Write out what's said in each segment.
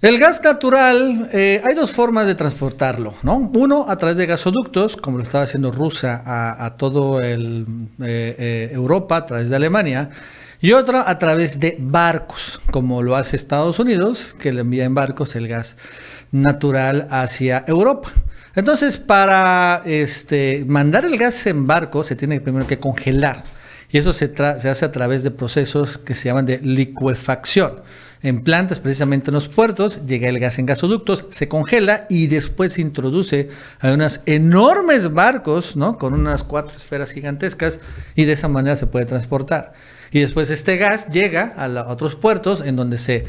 El gas natural, hay dos formas de transportarlo, ¿no? Uno, a través de gasoductos, como lo estaba haciendo Rusia a todo Europa, a través de Alemania, y otra a través de barcos, como lo hace Estados Unidos, que le envía en barcos el gas natural hacia Europa. Entonces, para mandar el gas en barco, se tiene primero que congelar. Y eso se hace a través de procesos que se llaman de licuefacción. En plantas, precisamente en los puertos, llega el gas en gasoductos, se congela y después se introduce a unos enormes barcos, ¿no? Con unas 4 esferas gigantescas, y de esa manera se puede transportar. Y después este gas llega a otros puertos en donde se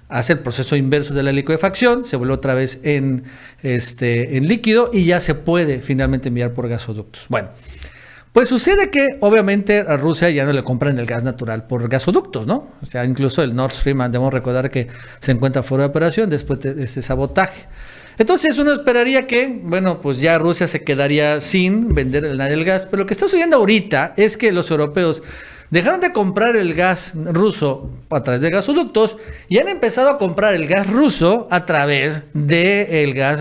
hace el proceso inverso de la licuefacción, se vuelve otra vez en líquido y ya se puede finalmente enviar por gasoductos. Bueno, pues sucede que obviamente a Rusia ya no le compran el gas natural por gasoductos, ¿no? O sea, incluso el Nord Stream, debemos recordar que se encuentra fuera de operación después de este sabotaje. Entonces uno esperaría que, bueno, pues ya Rusia se quedaría sin vender el gas, pero lo que está sucediendo ahorita es que los europeos dejaron de comprar el gas ruso a través de gasoductos y han empezado a comprar el gas ruso a través del gas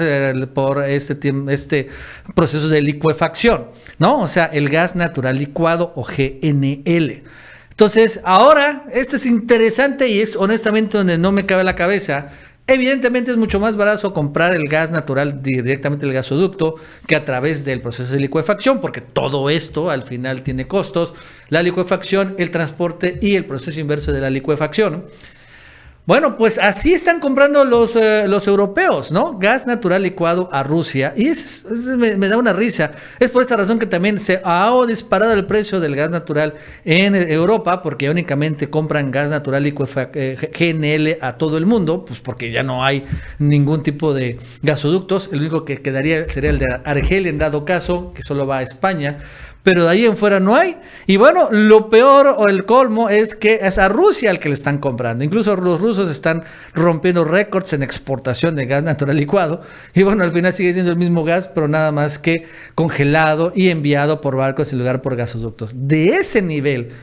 por este proceso de licuefacción, ¿no? O sea, el gas natural licuado o GNL. Entonces, ahora, esto es interesante y es honestamente donde no me cabe la cabeza. Evidentemente es mucho más barato comprar el gas natural directamente del gasoducto que a través del proceso de licuefacción, porque todo esto al final tiene costos, la licuefacción, el transporte y el proceso inverso de la licuefacción. Bueno, pues así están comprando los europeos, ¿no? Gas natural licuado a Rusia. Y me da una risa. Es por esta razón que también se ha disparado el precio del gas natural en Europa, porque únicamente compran gas natural GNL a todo el mundo, pues porque ya no hay ningún tipo de gasoductos. El único que quedaría sería el de Argelia en dado caso, que solo va a España. Pero de ahí en fuera no hay. Y bueno, lo peor o el colmo es que es a Rusia al que le están comprando. Incluso los rusos están rompiendo récords en exportación de gas natural licuado. Y bueno, al final sigue siendo el mismo gas, pero nada más que congelado y enviado por barcos en lugar por gasoductos. De ese nivel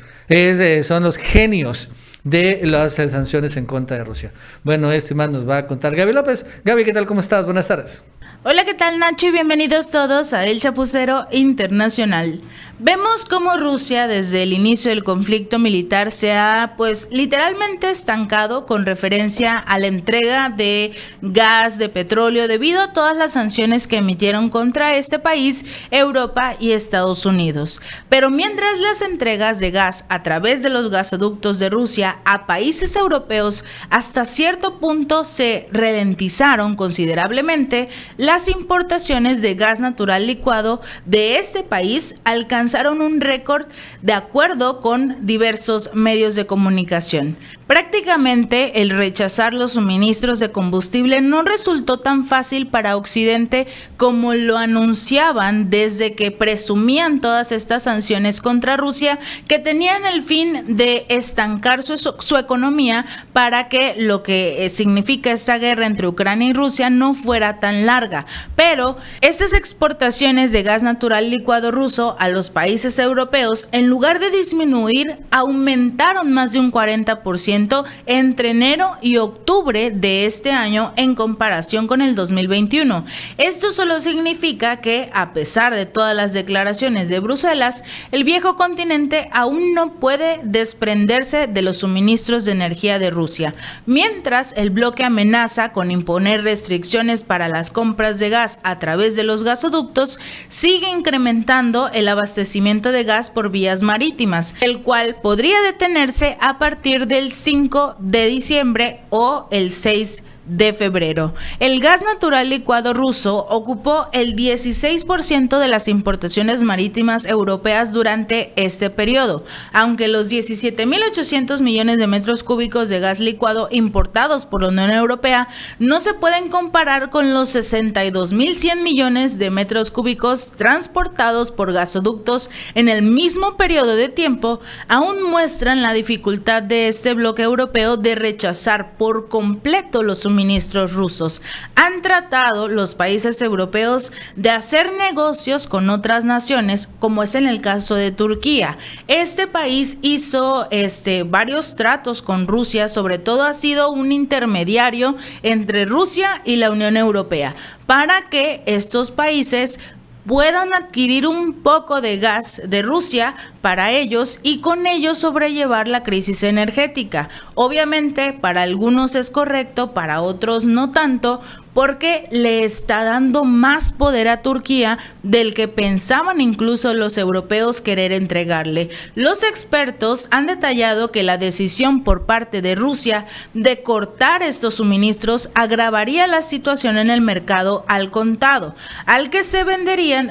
son los genios de las sanciones en contra de Rusia. Bueno, esto más nos va a contar Gaby López. Gaby, ¿qué tal? ¿Cómo estás? Buenas tardes. Hola, ¿qué tal, Nacho? Y bienvenidos todos a El Chapucero Internacional. Vemos cómo Rusia desde el inicio del conflicto militar se ha pues literalmente estancado con referencia a la entrega de gas, de petróleo, debido a todas las sanciones que emitieron contra este país, Europa y Estados Unidos. Pero mientras las entregas de gas a través de los gasoductos de Rusia a países europeos hasta cierto punto se ralentizaron considerablemente, las importaciones de gas natural licuado de este país alcanzaron un récord de acuerdo con diversos medios de comunicación. Prácticamente el rechazar los suministros de combustible no resultó tan fácil para Occidente como lo anunciaban desde que presumían todas estas sanciones contra Rusia, que tenían el fin de estancar su economía para que lo que significa esta guerra entre Ucrania y Rusia no fuera tan larga. Pero estas exportaciones de gas natural licuado ruso a los países europeos, en lugar de disminuir, aumentaron más de un 40% entre enero y octubre de este año en comparación con el 2021. Esto solo significa que, a pesar de todas las declaraciones de Bruselas, el viejo continente aún no puede desprenderse de los suministros de energía de Rusia, mientras el bloque amenaza con imponer restricciones para las compras de gas a través de los gasoductos. Sigue incrementando el abastecimiento de gas por vías marítimas, el cual podría detenerse a partir del 5 de diciembre o el 6 de febrero. El gas natural licuado ruso ocupó el 16% de las importaciones marítimas europeas durante este periodo, aunque los 17.800 millones de metros cúbicos de gas licuado importados por la Unión Europea no se pueden comparar con los 62.100 millones de metros cúbicos transportados por gasoductos en el mismo periodo de tiempo. Aún muestran la dificultad de este bloque europeo de rechazar por completo los suministros suministros rusos. Han tratado los países europeos de hacer negocios con otras naciones, como es en el caso de Turquía. Este país hizo varios tratos con Rusia, sobre todo ha sido un intermediario entre Rusia y la Unión Europea, para que estos países puedan adquirir un poco de gas de Rusia para ellos y con ello sobrellevar la crisis energética. Obviamente para algunos es correcto, para otros no tanto, porque le está dando más poder a Turquía del que pensaban incluso los europeos querer entregarle. Los expertos han detallado que la decisión por parte de Rusia de cortar estos suministros agravaría la situación en el mercado al contado, al que se verían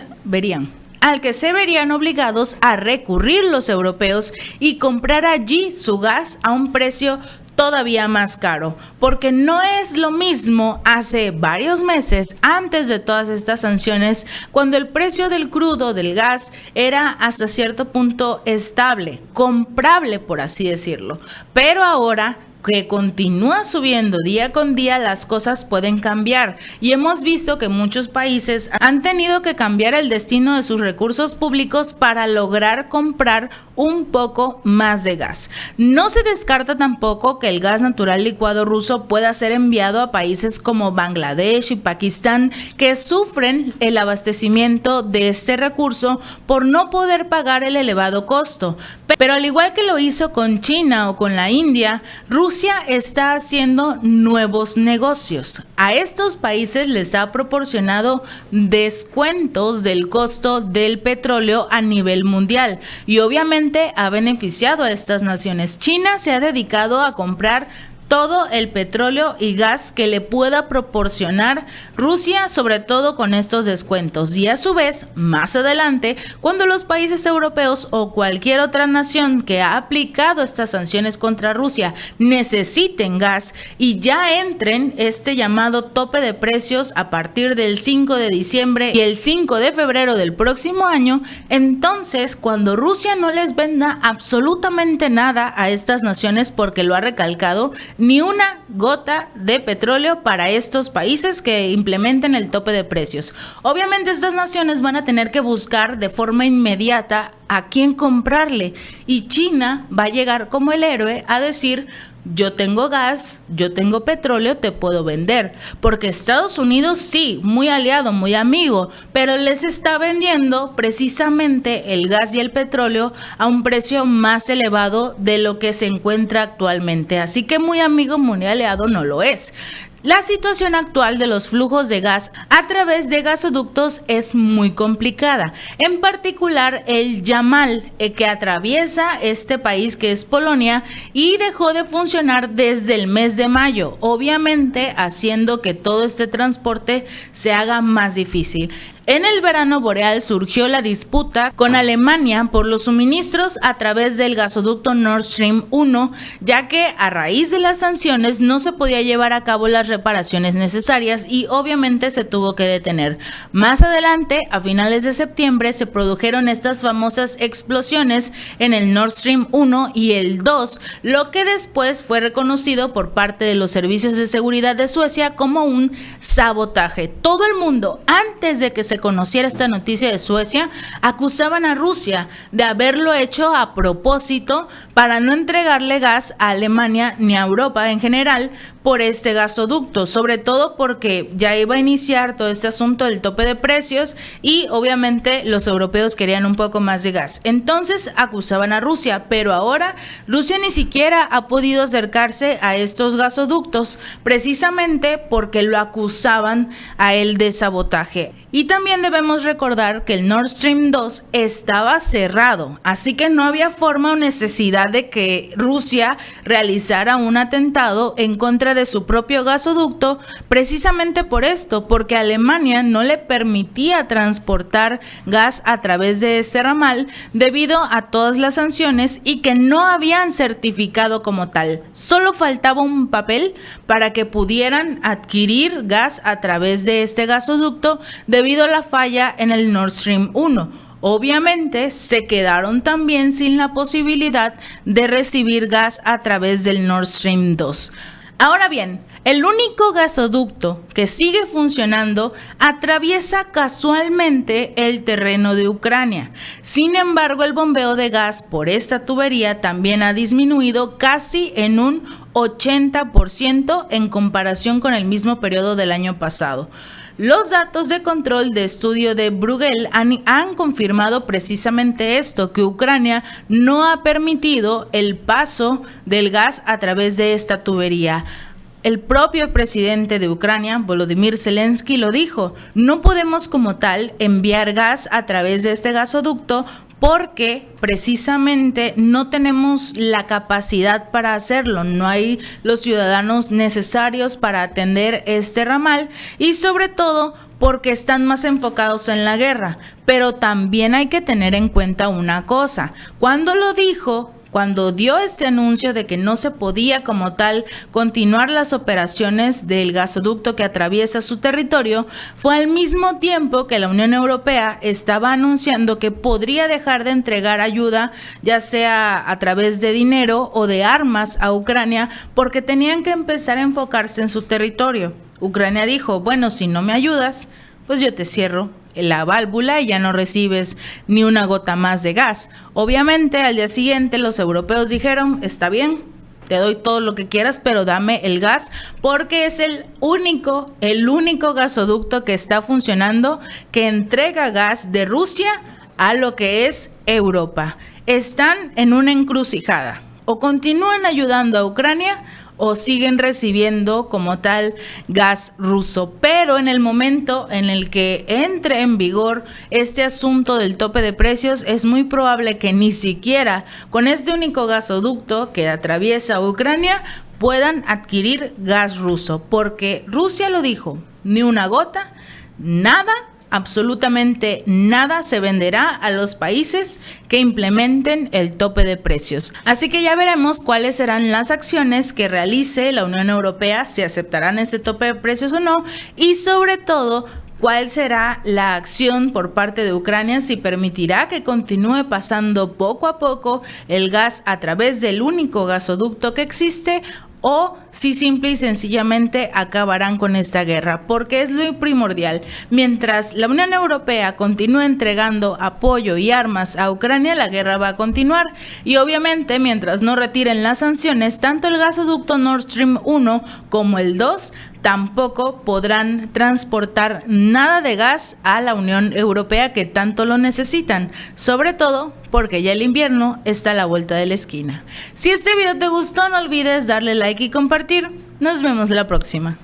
obligados a recurrir los europeos y comprar allí su gas a un precio todavía más caro, porque no es lo mismo hace varios meses antes de todas estas sanciones, cuando el precio del crudo, del gas, era hasta cierto punto estable, comprable por así decirlo, pero ahora que continúa subiendo día con día, las cosas pueden cambiar y hemos visto que muchos países han tenido que cambiar el destino de sus recursos públicos para lograr comprar un poco más de gas. No se descarta tampoco que el gas natural licuado ruso pueda ser enviado a países como Bangladesh y Pakistán, que sufren el abastecimiento de este recurso por no poder pagar el elevado costo. Pero al igual que lo hizo con China o con la India, Rusia está haciendo nuevos negocios. A estos países les ha proporcionado descuentos del costo del petróleo a nivel mundial y obviamente ha beneficiado a estas naciones. China se ha dedicado a comprar todo el petróleo y gas que le pueda proporcionar Rusia, sobre todo con estos descuentos. Y a su vez, más adelante, cuando los países europeos o cualquier otra nación que ha aplicado estas sanciones contra Rusia necesiten gas y ya entren este llamado tope de precios a partir del 5 de diciembre y el 5 de febrero del próximo año, entonces cuando Rusia no les venda absolutamente nada a estas naciones, porque lo ha recalcado, ni una gota de petróleo para estos países que implementen el tope de precios. Obviamente estas naciones van a tener que buscar de forma inmediata a quién comprarle y China va a llegar como el héroe a decir: yo tengo gas, yo tengo petróleo, te puedo vender. Porque Estados Unidos sí, muy aliado, muy amigo, pero les está vendiendo precisamente el gas y el petróleo a un precio más elevado de lo que se encuentra actualmente. Así que muy amigo, muy aliado no lo es. La situación actual de los flujos de gas a través de gasoductos es muy complicada, en particular el Yamal, que atraviesa este país que es Polonia y dejó de funcionar desde el mes de mayo, obviamente haciendo que todo este transporte se haga más difícil. En el verano boreal surgió la disputa con Alemania por los suministros a través del gasoducto Nord Stream 1, ya que a raíz de las sanciones no se podía llevar a cabo las reparaciones necesarias y obviamente se tuvo que detener. Más adelante, a finales de septiembre, se produjeron estas famosas explosiones en el Nord Stream 1 y el 2, lo que después fue reconocido por parte de los servicios de seguridad de Suecia como un sabotaje. Todo el mundo, antes de que se conociera esta noticia de Suecia, acusaban a Rusia de haberlo hecho a propósito para no entregarle gas a Alemania ni a Europa en general por este gasoducto, sobre todo porque ya iba a iniciar todo este asunto del tope de precios y obviamente los europeos querían un poco más de gas. Entonces acusaban a Rusia, pero ahora Rusia ni siquiera ha podido acercarse a estos gasoductos precisamente porque lo acusaban a él de sabotaje. Y también debemos recordar que el Nord Stream 2 estaba cerrado, así que no había forma o necesidad de que Rusia realizara un atentado en contra de su propio gasoducto, precisamente por esto, porque Alemania no le permitía transportar gas a través de este ramal debido a todas las sanciones y que no habían certificado como tal. Solo faltaba un papel para que pudieran adquirir gas a través de este gasoducto debido a la falla en el Nord Stream 1. Obviamente se quedaron también sin la posibilidad de recibir gas a través del Nord Stream 2. Ahora bien, El único gasoducto que sigue funcionando atraviesa casualmente el terreno de Ucrania. Sin embargo, el bombeo de gas por esta tubería también ha disminuido casi en un 80% en comparación con el mismo periodo del año pasado. Los datos de control de estudio de Bruegel han confirmado precisamente esto, que Ucrania no ha permitido el paso del gas a través de esta tubería. El propio presidente de Ucrania, Volodymyr Zelensky, lo dijo: no podemos como tal enviar gas a través de este gasoducto porque precisamente no tenemos la capacidad para hacerlo, no hay los ciudadanos necesarios para atender este ramal y sobre todo porque están más enfocados en la guerra. Pero también hay que tener en cuenta una cosa: cuando dio este anuncio de que no se podía como tal continuar las operaciones del gasoducto que atraviesa su territorio, fue al mismo tiempo que la Unión Europea estaba anunciando que podría dejar de entregar ayuda, ya sea a través de dinero o de armas a Ucrania, porque tenían que empezar a enfocarse en su territorio. Ucrania dijo: bueno, si no me ayudas, pues yo te cierro la válvula y ya no recibes ni una gota más de gas. Obviamente, al día siguiente los europeos dijeron: está bien, te doy todo lo que quieras, pero dame el gas, porque es el único gasoducto que está funcionando, que entrega gas de Rusia a lo que es Europa. Están en una encrucijada: o continúan ayudando a Ucrania o siguen recibiendo como tal gas ruso. Pero en el momento en el que entre en vigor este asunto del tope de precios, es muy probable que ni siquiera con este único gasoducto que atraviesa Ucrania puedan adquirir gas ruso, porque Rusia lo dijo: ni una gota, nada, absolutamente nada se venderá a los países que implementen el tope de precios. Así que ya veremos cuáles serán las acciones que realice la Unión Europea, si aceptarán ese tope de precios o no, y sobre todo cuál será la acción por parte de Ucrania, si permitirá que continúe pasando poco a poco el gas a través del único gasoducto que existe, o si simple y sencillamente acabarán con esta guerra, porque es lo primordial. Mientras la Unión Europea continúe entregando apoyo y armas a Ucrania, la guerra va a continuar, y obviamente mientras no retiren las sanciones, tanto el gasoducto Nord Stream 1 como el 2 tampoco podrán transportar nada de gas a la Unión Europea, que tanto lo necesitan, sobre todo porque ya el invierno está a la vuelta de la esquina. Si este video te gustó, no olvides darle like y compartir. Nos vemos la próxima.